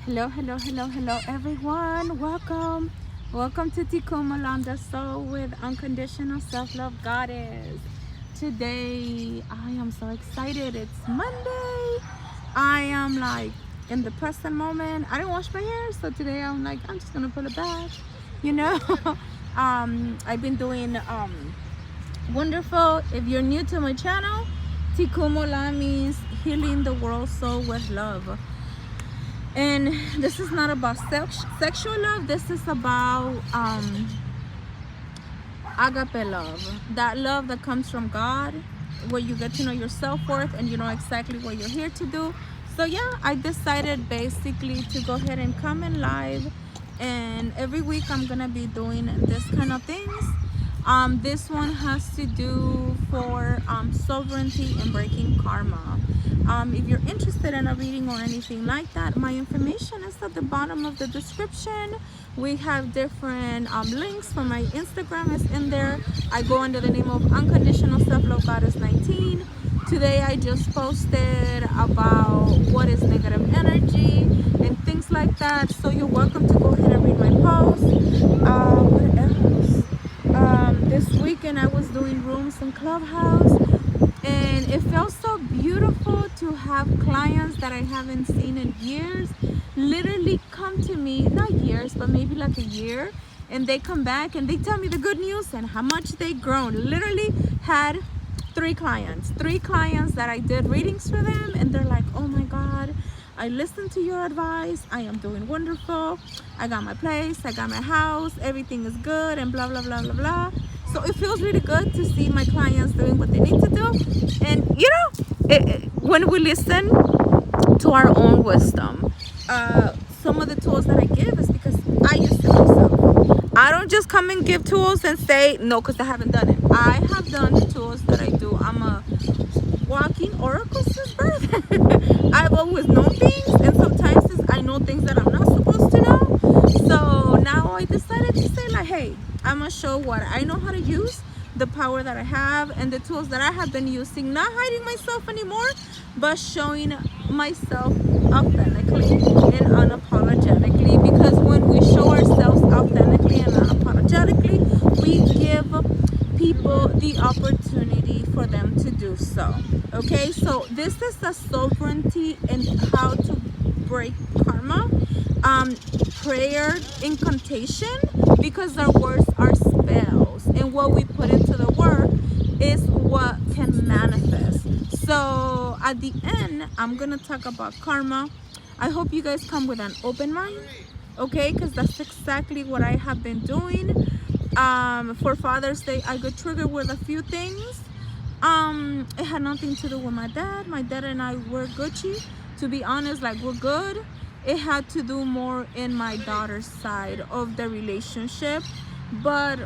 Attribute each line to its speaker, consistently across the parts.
Speaker 1: Hello, hello, hello, hello, everyone. Welcome to Tikkun Malanda Soul with Unconditional Self-Love Goddess. Today, I am so excited. It's Monday. I am like in the present moment. I didn't wash my hair, so today I'm like, I'm just gonna pull it back. You know, I've been doing wonderful. If you're new to my channel, Tikkun Malanda means healing the world soul with love. And this is not about sexual love. This is about agape love, that love that comes from God, where you get to know your self-worth and you know exactly what you're here to do. So yeah, I decided basically to go ahead and come in live, and every week I'm gonna be doing this kind of things. This one has to do for sovereignty and breaking karma. If you're interested in a reading or anything like that, my information is at the bottom of the description. We have different links for my Instagram is in there. I go under the name of Unconditional Self-Love Goddess 19. Today I just posted about what is negative energy and things like that. So you're welcome to go ahead and read my post. What else? This weekend I was doing rooms in Clubhouse, and it felt so beautiful to have clients that I haven't seen in years literally come to me, not years, but maybe like a year, and they come back and they tell me the good news and how much they've grown. Literally had three clients that I did readings for them, and they're like, oh my God, I listened to your advice, I am doing wonderful, I got my place, I got my house, everything is good, and blah blah blah blah blah. So it feels really good to see my clients doing what they need to do. And you know, when we listen to our own wisdom, some of the tools that I give is because I use it myself. I don't just come and give tools and say no because I haven't done it. I have done the tools that I do. I'm a walking oracle since birth. I've always known things, and sometimes I know things that I'm not supposed to know. So now I decided to say like, hey, I'm gonna show what I know how to use, the power that I have, and the tools that I have been using, not hiding myself anymore, but showing myself authentically and unapologetically. Because when we show ourselves authentically and unapologetically, we give people the opportunity for them to do so. Okay, so this is the sovereignty and how to break karma. Prayer, incantation, because our words are spells, and what we put into the work is what can manifest. So at the end, I'm gonna talk about karma. I hope you guys come with an open mind, okay, because that's exactly what I have been doing. For Father's Day, I got triggered with a few things. It had nothing to do with my dad. My dad and I were Gucci, to be honest, like we're good. It had to do more in my daughter's side of the relationship, but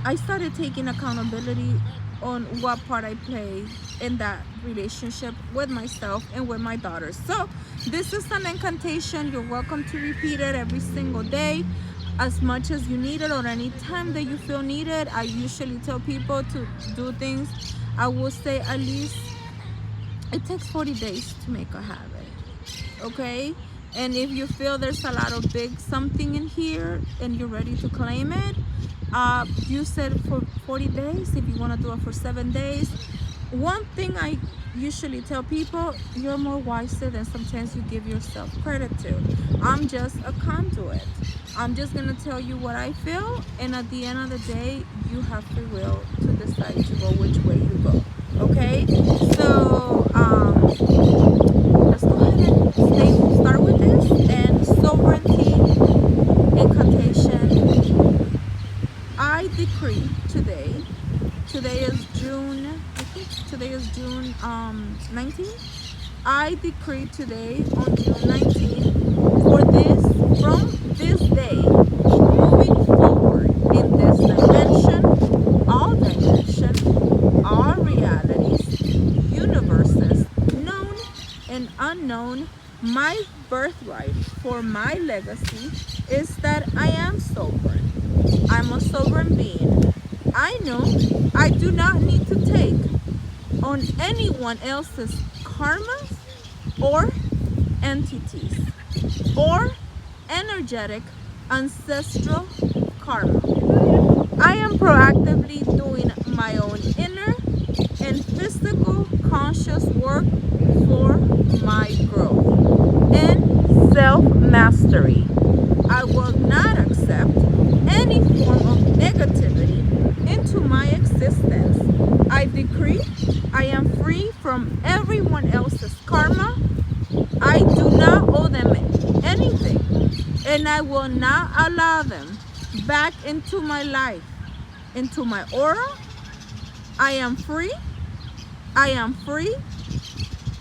Speaker 1: I started taking accountability on what part I play in that relationship with myself and with my daughters. So this is an incantation. You're welcome to repeat it every single day, as much as you need it, or any time that you feel needed. I usually tell people to do things, I will say at least it takes 40 days to make a habit, okay? And if you feel there's a lot of big something in here and you're ready to claim it, you said for 40 days. If you want to do it for 7 days, one thing I usually tell people, you're more wiser than sometimes you give yourself credit to. I'm just a conduit. I'm just gonna tell you what I feel, and at the end of the day, you have free will to decide to go which way you go. Okay, so let's go ahead and start with this. And sovereignty, incantation. I decree today. Today is June. I think today is June 19th. I decree today on June 19th for this, from this day, moving forward in this dimension, all realities, universes, known and unknown, my birthright for my legacy is that I am sovereign. I'm a sovereign being. I know I do not need to take on anyone else's karma or entities. or energetic ancestral karma. I am proactively doing my own inner and physical conscious work for my growth and self-mastery. I will not accept any form of negativity into my existence. I decree I am free from everyone else's karma. I do not owe them anything, and I will not allow them back into my life, into my aura. I am free. I am free.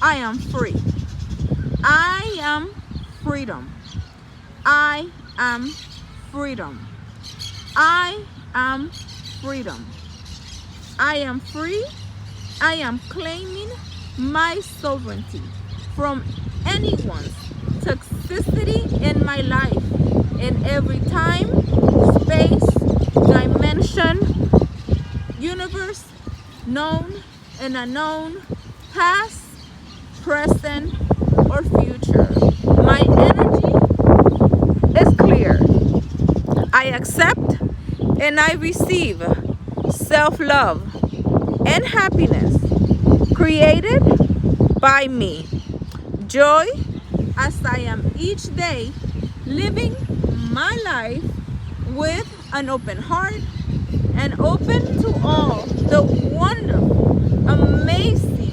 Speaker 1: I am free. I am freedom. I am freedom. I am freedom. I am free. I am claiming my sovereignty from anyone's toxicity in my life, in every time, space, dimension, universe, known and unknown, past, present, or future. My energy is clear. I accept and I receive self-love and happiness created by me. Joy as I am each day living my life with an open heart and open to all the wonderful, amazing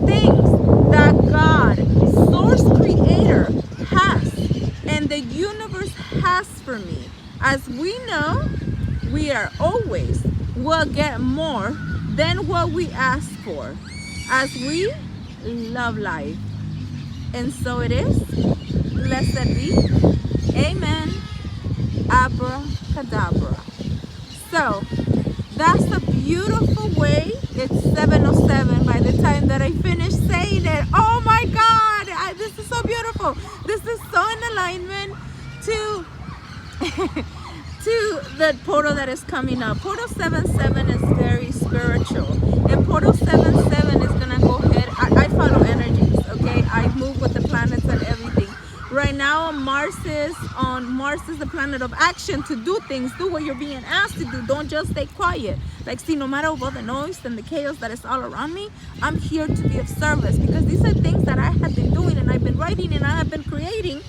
Speaker 1: things that God, Source Creator, has and the universe has for me. As we know, we are always will get more than what we ask for as we love life. And so it is. Blessed be. Amen. Abracadabra. So that's a beautiful way. It's 7:07 by the time that I finish saying it. Oh my God, this is so beautiful. This is so in alignment to to the portal that is coming up. Portal 77 is very spiritual, and portal 77 is gonna go ahead. I follow energies, okay? I move with the planets and everything. Right now Mars is the planet of action, to do things, do what you're being asked to do. Don't just stay quiet. Like, see, no matter all the noise and the chaos that is all around me, I'm here to be of service, because these are things that I have been doing and I've been writing and I have been creating.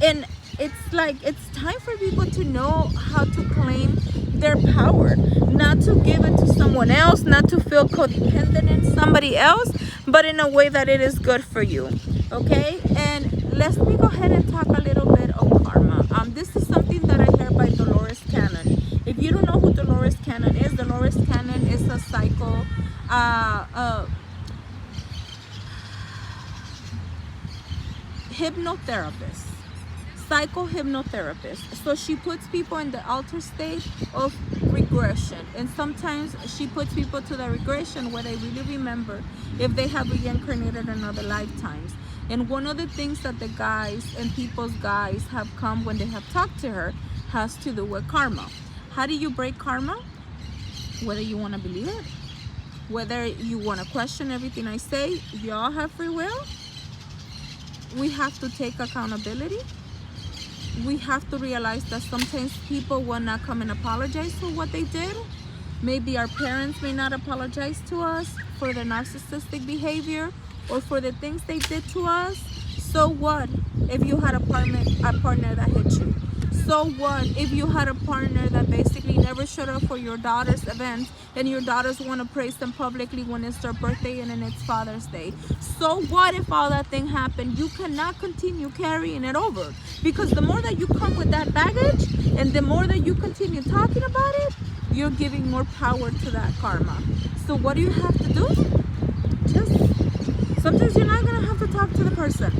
Speaker 1: And it's like, it's time for people to know how to claim their power, not to give it to someone else, not to feel codependent in somebody else, but in a way that it is good for you. Okay? And let me go ahead and talk a little bit of karma. This is something that I heard by Dolores Cannon. If you don't know who Dolores Cannon is a psycho hypnotherapist. Psycho-hypnotherapist. So she puts people in the altered state of regression, and sometimes she puts people to the regression where they really remember if they have reincarnated in other lifetimes. And one of the things that the guys and people's guys have come when they have talked to her has to do with karma. How do you break karma? Whether you want to believe it, whether you want to question everything I say, you all have free will. We have to take accountability. We have to realize that sometimes people will not come and apologize for what they did. Maybe our parents may not apologize to us for their narcissistic behavior or for the things they did to us. So what if you had a partner that hit you? So what if you had a partner that basically never showed up for your daughter's events and your daughters want to praise them publicly when it's their birthday and then it's Father's Day? So what if all that thing happened? You cannot continue carrying it over, because the more that you come with that baggage and the more that you continue talking about it, you're giving more power to that karma. So what do you have to do? Just, sometimes you're not going to have to talk to the person.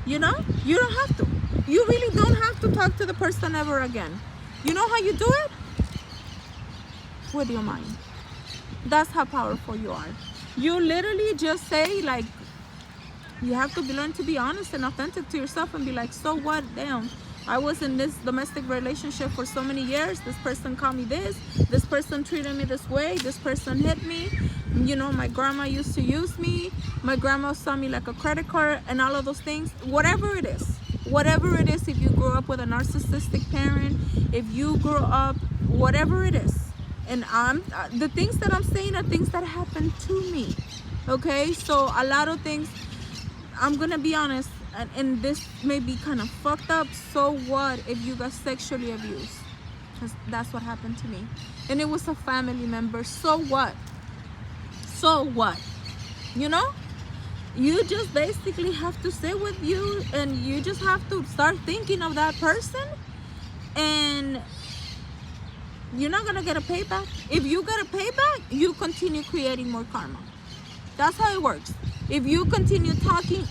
Speaker 1: You know? You don't have to. You really don't have to talk to the person ever again. You know how you do it? With your mind. That's how powerful you are. You literally just say, like, you have to learn to be honest and authentic to yourself and be like, so what? Damn. I was in this domestic relationship for so many years. This person called me this. This person treated me this way. This person hit me. You know, my grandma used to use me. My grandma saw me like a credit card and all of those things. Whatever it is. whatever it is, if you grew up with a narcissistic parent, if you grew up, whatever it is. And the things that I'm saying are things that happened to me. Okay, so a lot of things, I'm gonna be honest, and this may be kind of fucked up. So what if you got sexually abused? Because that's what happened to me, and it was a family member. So what? So what? You know, you just basically have to sit with you, and you just have to start thinking of that person, and you're not gonna get a payback. If you get a payback, you continue creating more karma. That's how it works. If you continue talking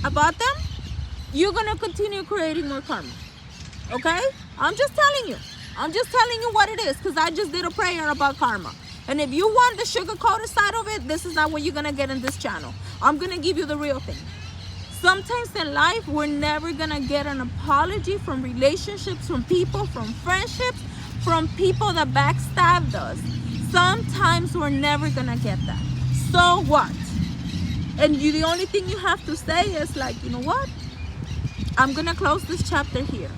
Speaker 1: about them, you're gonna continue creating more karma. Okay? I'm just telling you. I'm just telling you what it is, because I just did a prayer about karma. And if you want the sugar-coated side of it, this is not what you're gonna get in this channel. I'm gonna give you the real thing. Sometimes in life, we're never gonna get an apology from relationships, from people, from friendships, from people that backstabbed us. Sometimes we're never gonna get that. So what? And the only thing you have to say is like, you know what? I'm gonna close this chapter here.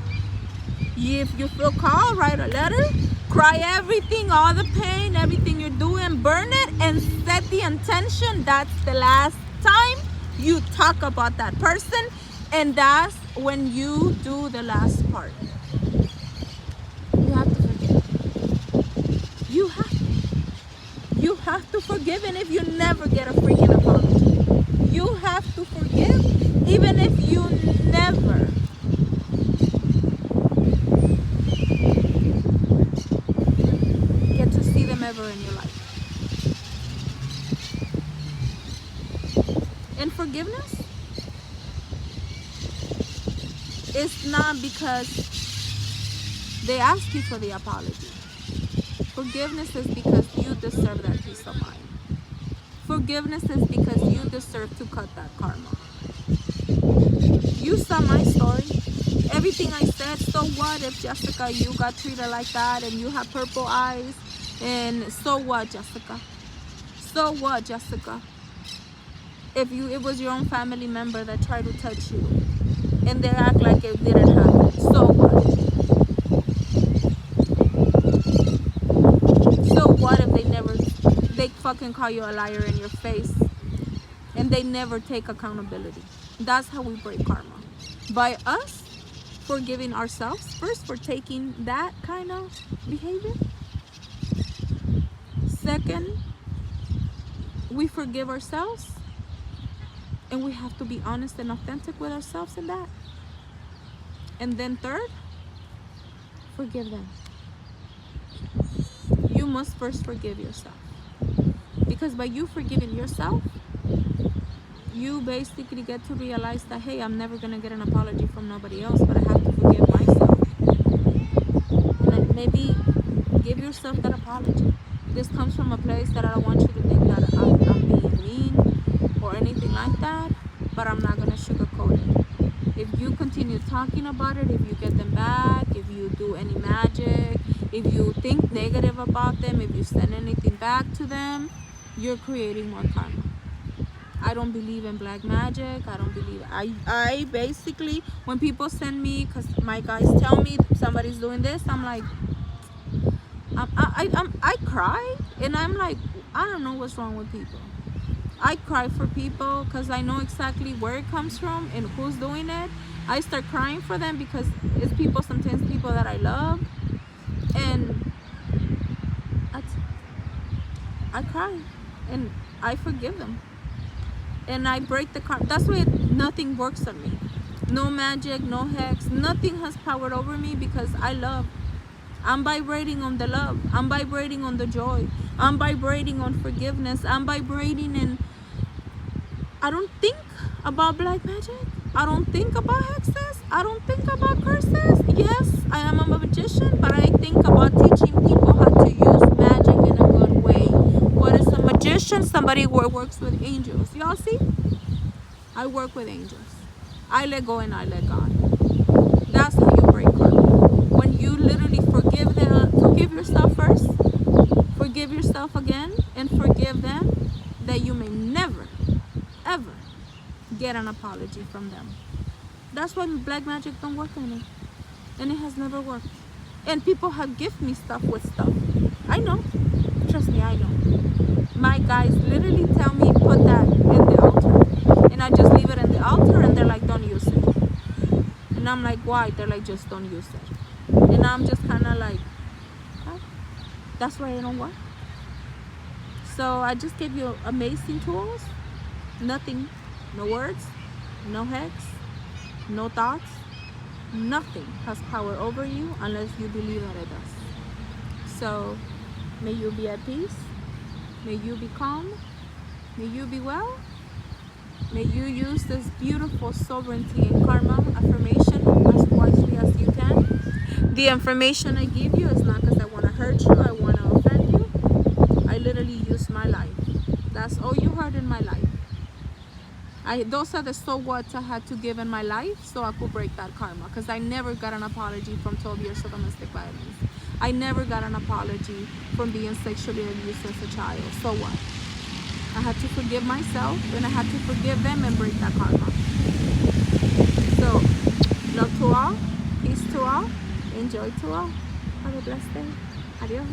Speaker 1: If you feel called, write a letter, cry everything, all the pain, everything you're doing, burn it, and set the intention. That's the last time you talk about that person, and that's when you do the last part. You have to forgive. You have to forgive, and if you never get a freaking apology, you have to forgive, even if you never get to see them ever in your life. And forgiveness is not because they ask you for the apology. Forgiveness is because you deserve that peace of mind. Forgiveness is because you deserve to cut that karma. You saw my story. Everything I said, so what if, Jessica, you got treated like that and you have purple eyes? And so what, Jessica? So what, Jessica? If it was your own family member that tried to touch you and they act like it didn't happen, so what? So what if they fucking call you a liar in your face and they never take accountability? That's how we break karma. By us forgiving ourselves first for taking that kind of behavior. Second, we forgive ourselves. And we have to be honest and authentic with ourselves in that. And then third, forgive them. You must first forgive yourself. Because by you forgiving yourself, you basically get to realize that, hey, I'm never going to get an apology from nobody else, but I have to forgive myself. And maybe give yourself that apology. This comes from a place that I don't want you to think that I'm being mean or anything like that, but I'm not going to sugarcoat it. If you continue talking about it, if you get them back, if you do any magic, if you think negative about them, if you send anything back to them, you're creating more karma. I don't believe in black magic. I don't believe I basically, when people send me, because my guys tell me somebody's doing this, I'm like, I cry, and I'm like, I don't know what's wrong with people. I cry for people because I know exactly where it comes from and who's doing it. I start crying for them because it's people, sometimes people that I love, and I cry and I forgive them and I break the karma. That's why nothing works on me. No magic, no hex, nothing has power over me because I love. I'm vibrating on the love. I'm vibrating on the joy. I'm vibrating on forgiveness. I'm vibrating, and I don't think about black magic. I don't think about hexes. I don't think about curses. Yes, I am a magician, but I think about teaching people how to use magic in a good way. What is a magician? Somebody who works with angels. Y'all see? I work with angels. I let go and I let God. That's how you break karma. When you literally forgive yourself first, forgive yourself again, and forgive them, that you may never, ever get an apology from them. That's why black magic don't work on me. And it has never worked. And people have given me stuff with stuff. I know. Trust me, I know. My guys literally tell me, put that in the altar. And I just leave it in the altar and they're like, don't use it. And I'm like, why? They're like, just don't use it. And I'm just kind of like, huh? That's why I don't work. So I just gave you amazing tools. Nothing, no words, no hex, no thoughts. Nothing has power over you unless you believe that it does. So may you be at peace. May you be calm. May you be well. May you use this beautiful sovereignty and karma affirmation as wisely as you can. The information I give you is not because I want to hurt you, I want to offend you. I literally use my life. That's all you heard in my life. Those are the so whats I had to give in my life so I could break that karma. Because I never got an apology from 12 years of domestic violence. I never got an apology from being sexually abused as a child. So what? I had to forgive myself and I had to forgive them and break that karma. So, love to all, peace to all, enjoy to all. Have a blessed day. Adios.